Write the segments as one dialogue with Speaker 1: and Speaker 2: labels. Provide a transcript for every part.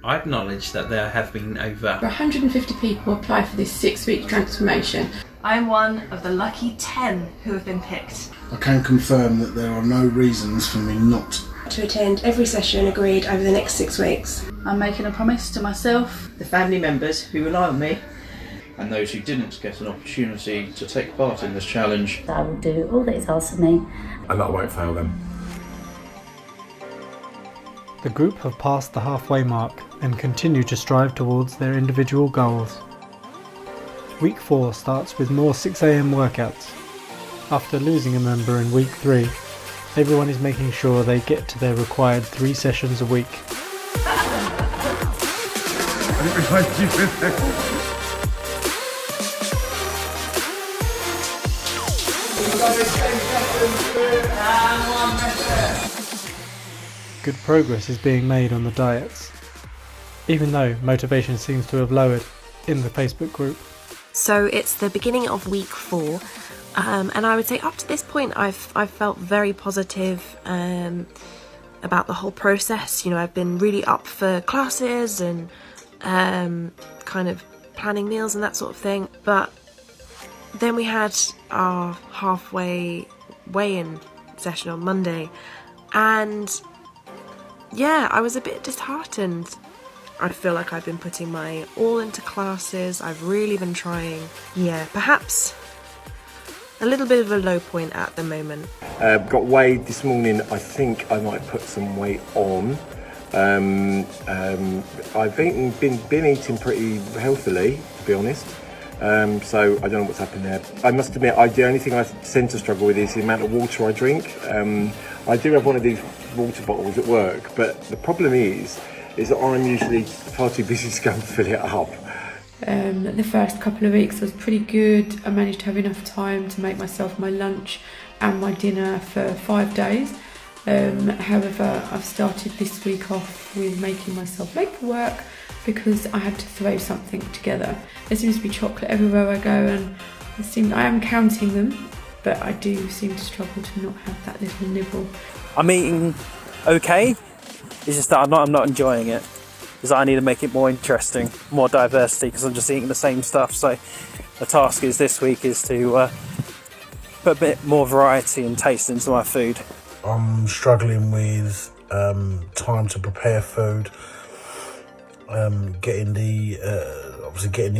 Speaker 1: I acknowledge that there have been over
Speaker 2: 150 people apply for this 6-week transformation.
Speaker 3: I'm one of the lucky 10 who have been picked.
Speaker 4: I can confirm that there are no reasons for me not
Speaker 5: to attend every session agreed over the next 6 weeks.
Speaker 6: I'm making a promise to myself,
Speaker 7: the family members who rely on me,
Speaker 8: and those who didn't get an opportunity to take part in this challenge.
Speaker 9: I will do all that is asked of me.
Speaker 10: And that I won't fail them.
Speaker 11: The group have passed the halfway mark and continue to strive towards their individual goals. Week 4 starts with more 6 AM workouts. After losing a member in week 3, everyone is making sure they get to their required 3 sessions a week. Good progress is being made on the diets, even though motivation seems to have lowered in the Facebook group.
Speaker 12: So it's the beginning of week 4, and I would say up to this point I've felt very positive about the whole process. You know, I've been really up for classes and kind of planning meals and that sort of thing. But then we had our halfway weigh-in session on Monday, and yeah, I was a bit disheartened. I feel like I've been putting my all into classes. I've really been trying. Yeah, perhaps a little bit of a low point at the moment.
Speaker 13: Got weighed this morning. I think I might put some weight on. I've been eating pretty healthily, to be honest. So I don't know what's happened there. I must admit, the only thing I tend to struggle with is the amount of water I drink. I do have one of these water bottles at work, but the problem is that I'm usually far too busy to go and fill it up.
Speaker 2: The first couple of weeks was pretty good. I managed to have enough time to make myself my lunch and my dinner for 5 days. However, I've started this week off with making myself late for work because I had to throw something together. There seems to be chocolate everywhere I go, and I am counting them, but I do seem to struggle to not have that little nibble.
Speaker 14: I'm eating okay, it's just that I'm not enjoying it, because I need to make it more interesting, more diversity, because I'm just eating the same stuff. So the task is this week is to put a bit more variety and taste into my food.
Speaker 4: I'm struggling with time to prepare food, getting the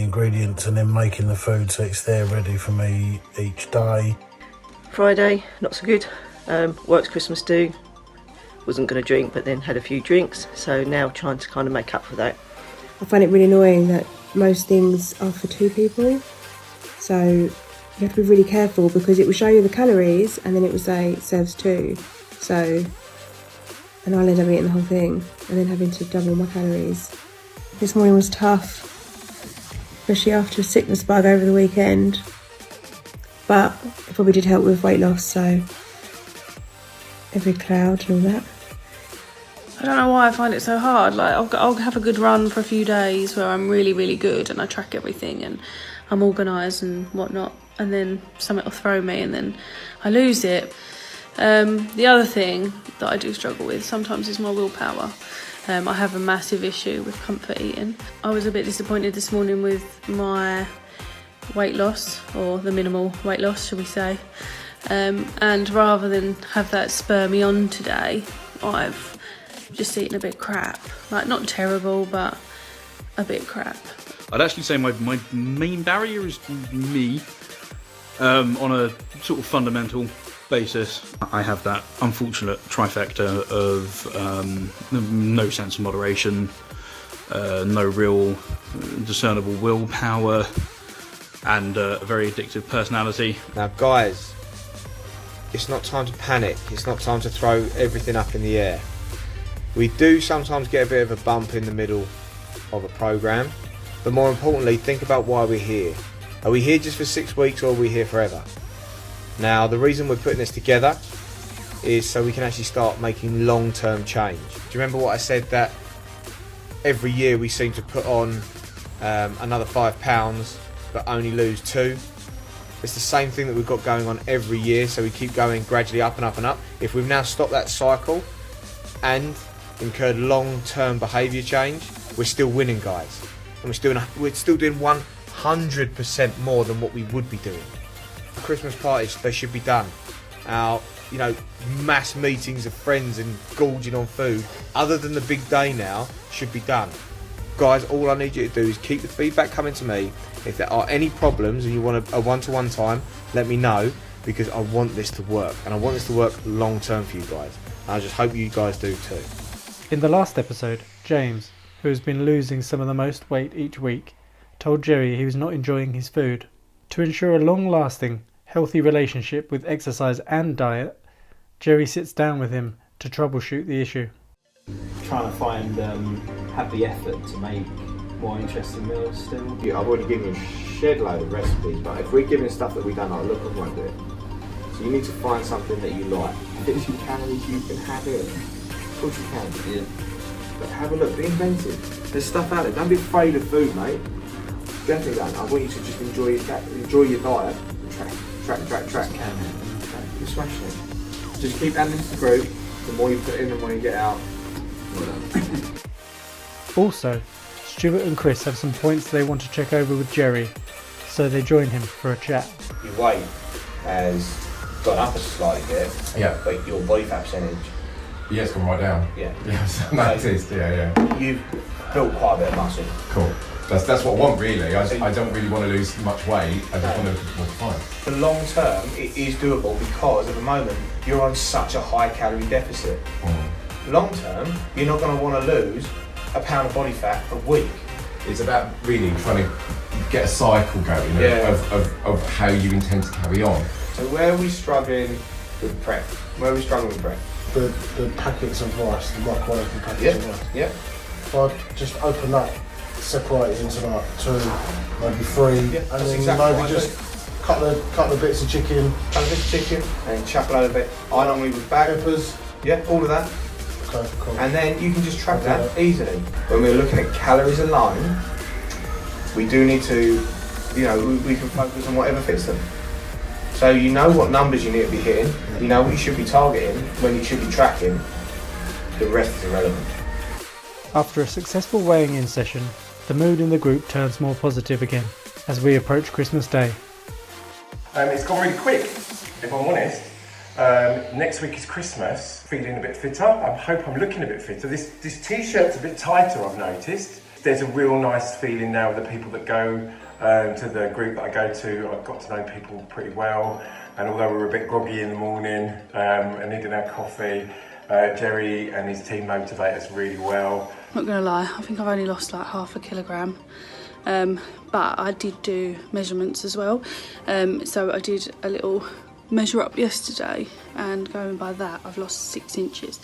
Speaker 4: ingredients and then making the food so it's there ready for me each day.
Speaker 7: Friday, not so good. Work's Christmas do. Wasn't going to drink, but then had a few drinks. So now trying to kind of make up for that.
Speaker 5: I find it really annoying that most things are for 2 people. So you have to be really careful because it will show you the calories and then it will say serves 2. So, and I'll end up eating the whole thing and then having to double my calories. This morning was tough, especially after a sickness bug over the weekend. But it probably did help with weight loss, so every cloud and all that.
Speaker 6: I don't know why I find it so hard. Like I'll have a good run for a few days where I'm really, really good and I track everything and I'm organised and whatnot, and then something will throw me and then I lose it. The other thing that I do struggle with sometimes is my willpower. I have a massive issue with comfort eating. I was a bit disappointed this morning with my weight loss, or the minimal weight loss, shall we say. And rather than have that spur me on today, I've just eaten a bit crap. Like, not terrible, but a bit crap.
Speaker 8: I'd actually say my main barrier is me, on a sort of fundamental basis. I have that unfortunate trifecta of no sense of moderation, no real discernible willpower, and a very addictive personality.
Speaker 15: Now guys, it's not time to panic, it's not time to throw everything up in the air. We do sometimes get a bit of a bump in the middle of a programme, but more importantly, think about why we're here. Are we here just for 6 weeks, or are we here forever? Now, the reason we're putting this together is so we can actually start making long-term change. Do you remember what I said, that every year we seem to put on another £5 but only lose 2? It's the same thing that we've got going on every year, so we keep going gradually up and up and up. If we've now stopped that cycle and incurred long-term behaviour change, we're still winning, guys. And we're still doing 100% more than what we would be doing. Christmas parties, they should be done. Our, mass meetings of friends and gorging on food, other than the big day now, should be done. Guys, all I need you to do is keep the feedback coming to me. If there are any problems and you want a one-to-one time, let me know, because I want this to work, and I want this to work long term for you guys. And I just hope you guys do too.
Speaker 11: In the last episode, James, who has been losing some of the most weight each week, told Jerry he was not enjoying his food. To ensure a long-lasting, healthy relationship with exercise and diet, Jerry sits down with him to troubleshoot the issue.
Speaker 10: Trying to have the effort to make more interesting meals still.
Speaker 15: Yeah, I've already given you a shed load of recipes, but if we're giving stuff that we don't like, look, I won't do it. So you need to find something that you like. If it's your calories, you can have it. Of course you can. Yeah. But have a look, be inventive. There's stuff out there. Don't be afraid of food, mate. Definitely don't. I want you to just enjoy your diet. Track. You're smashing it. Just keep adding to the group. The more you put in, the more you get out.
Speaker 11: Also, Stuart and Chris have some points they want to check over with Jerry, so they join him for a chat.
Speaker 15: Your weight has gone up a slightly bit, but your body fat percentage...
Speaker 16: Yeah, it's gone right down.
Speaker 15: Yeah.
Speaker 16: Yes, noticed, yeah.
Speaker 15: You've built quite a bit of muscle.
Speaker 16: Cool. That's what I want, really. I don't really want to lose much weight. I just want to more fine.
Speaker 15: For long term, it is doable because at the moment you're on such a high calorie deficit. Long term, you're not going to want to lose a pound of body fat a week.
Speaker 16: It's about really trying to get a cycle going of how you intend to carry on.
Speaker 15: So where are we struggling with prep?
Speaker 4: The packets of rice, the microwave packets of rice.
Speaker 15: Yeah.
Speaker 4: So I'd just open that, separate it into like 2, maybe 3, and then
Speaker 15: exactly
Speaker 4: maybe just cut the bits of chicken.
Speaker 15: And chuck a load of it. I normally with peppers. Yeah, all of that.
Speaker 4: Okay, cool.
Speaker 15: And then you can just track that easily. When we're looking at calories alone, we do need to, we can focus on whatever fits them. So you know what numbers you need to be hitting, you know what you should be targeting, when you should be tracking. The rest is irrelevant.
Speaker 11: After a successful weighing in session, the mood in the group turns more positive again as we approach Christmas Day.
Speaker 13: It's gone really quick, if I'm honest. Next week is Christmas, feeling a bit fitter. I hope I'm looking a bit fitter. This t-shirt's a bit tighter, I've noticed. There's a real nice feeling now with the people that go to the group that I go to. I've got to know people pretty well, and although we were a bit groggy in the morning and needing our coffee, Jerry and his team motivate us really well.
Speaker 6: Not gonna lie, I think I've only lost like half a kilogram, but I did do measurements as well. So I did a little measure up yesterday, and going by that, I've lost 6 inches.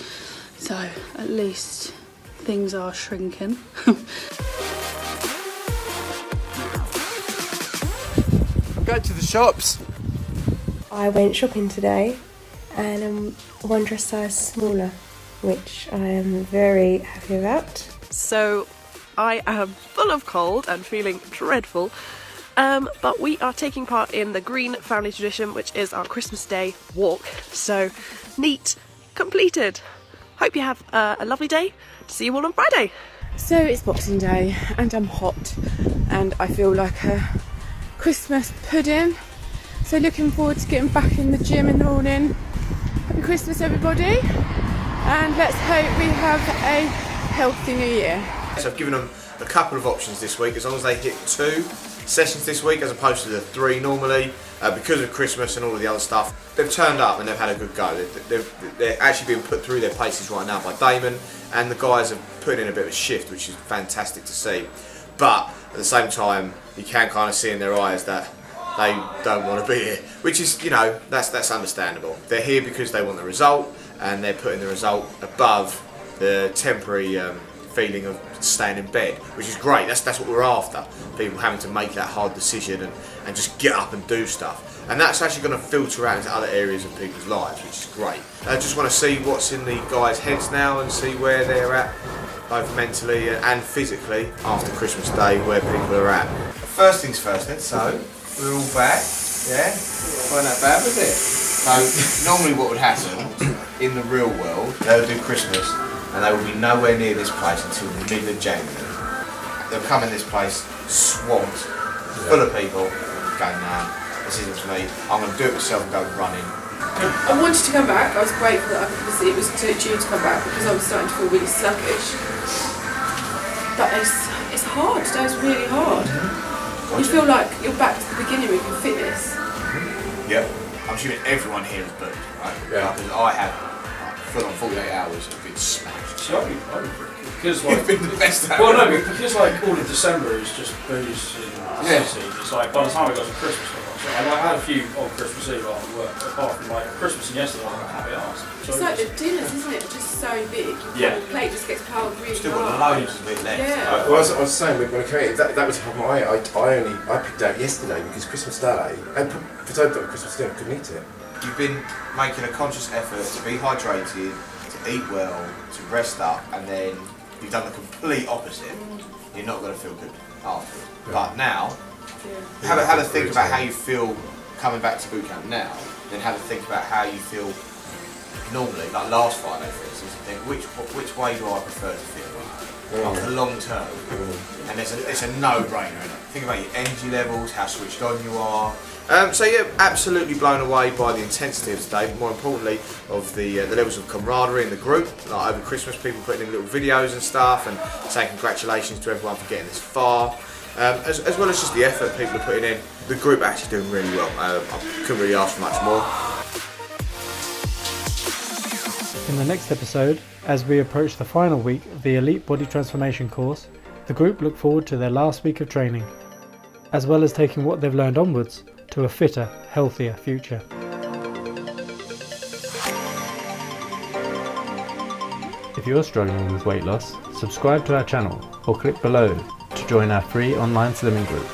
Speaker 6: So at least things are shrinking.
Speaker 15: I'm going to the shops.
Speaker 5: I went shopping today, and one dress size smaller, which I am very happy about.
Speaker 12: So I am full of cold and feeling dreadful, but we are taking part in the Green Family Tradition, which is our Christmas Day walk. So neat, completed. Hope you have a lovely day. See you all on Friday.
Speaker 2: So it's Boxing Day and I'm hot and I feel like a Christmas pudding. So looking forward to getting back in the gym in the morning. Happy Christmas everybody, and let's hope we have a healthy new year.
Speaker 15: So I've given them a couple of options this week, as long as they hit 2 sessions this week as opposed to the 3 normally, because of Christmas and all of the other stuff. They've turned up and they've had a good go. They're actually being put through their paces right now by Damon, and the guys have put in a bit of a shift, which is fantastic to see. But at the same time, you can kind of see in their eyes that they don't want to be here, which is, that's understandable. They're here because they want the result, and they're putting the result above the temporary feeling of staying in bed, which is great. That's what we're after. People having to make that hard decision and just get up and do stuff. And that's actually going to filter out into other areas of people's lives, which is great. I just want to see what's in the guys' heads now and see where they're at, both mentally and physically, after Christmas Day, where people are at. First things first then, so we're all back, yeah? Wasn't that bad, was it? So normally what would happen in the real world, they would do Christmas and they would be nowhere near this place until the middle of January. they'll come in this place swamped, full of people, going, nah, this isn't for me. I'm going to do it myself and go running.
Speaker 2: I wanted to come back. I was grateful that it was due to come back because I was starting to feel really sluggish. But it's hard. Today's really hard. You feel like you're back to the beginning with your fitness.
Speaker 15: Yep. I'm assuming everyone here is booked, right? Yeah. Because I had full on 48 hours of being smashed.
Speaker 8: See, I've been pretty good. Because like,
Speaker 15: you've been the best.
Speaker 8: Well, no, because like all of December is just booze and sissy. It's like by the time I got to Christmas, I had a few on Christmas Eve after work. Apart from like Christmas and yesterday, I was like happy arse.
Speaker 2: It's like the dinners, isn't it? Just so big. The plate just gets piled really
Speaker 15: Still
Speaker 2: hard.
Speaker 15: got loads of it left.
Speaker 2: Yeah.
Speaker 13: Well, I was saying when I came, that was the problem. I picked out yesterday because Christmas Day, and because I'd done Christmas Day, I couldn't eat it.
Speaker 15: You've been making a conscious effort to be hydrated, to eat well, to rest up, and then you've done the complete opposite. You're not going to feel good afterwards. Yeah. But now, have a think about how you feel coming back to boot camp now, then have a think about how you feel normally, like last Friday for instance, and think which way do I prefer to feel? Like the long term. And it's a no-brainer, isn't it? Think about your energy levels, how switched on you are. So yeah, absolutely blown away by the intensity of today, but more importantly of the levels of camaraderie in the group. Like over Christmas, people putting in little videos and stuff and saying congratulations to everyone for getting this far. As well as just the effort people are putting in. The group actually doing really well. I couldn't really ask for much more.
Speaker 11: In the next episode, as we approach the final week of the Elite Body Transformation course, the group look forward to their last week of training, as well as taking what they've learned onwards to a fitter, healthier future. If you're struggling with weight loss, subscribe to our channel or click below to join our free online slimming group.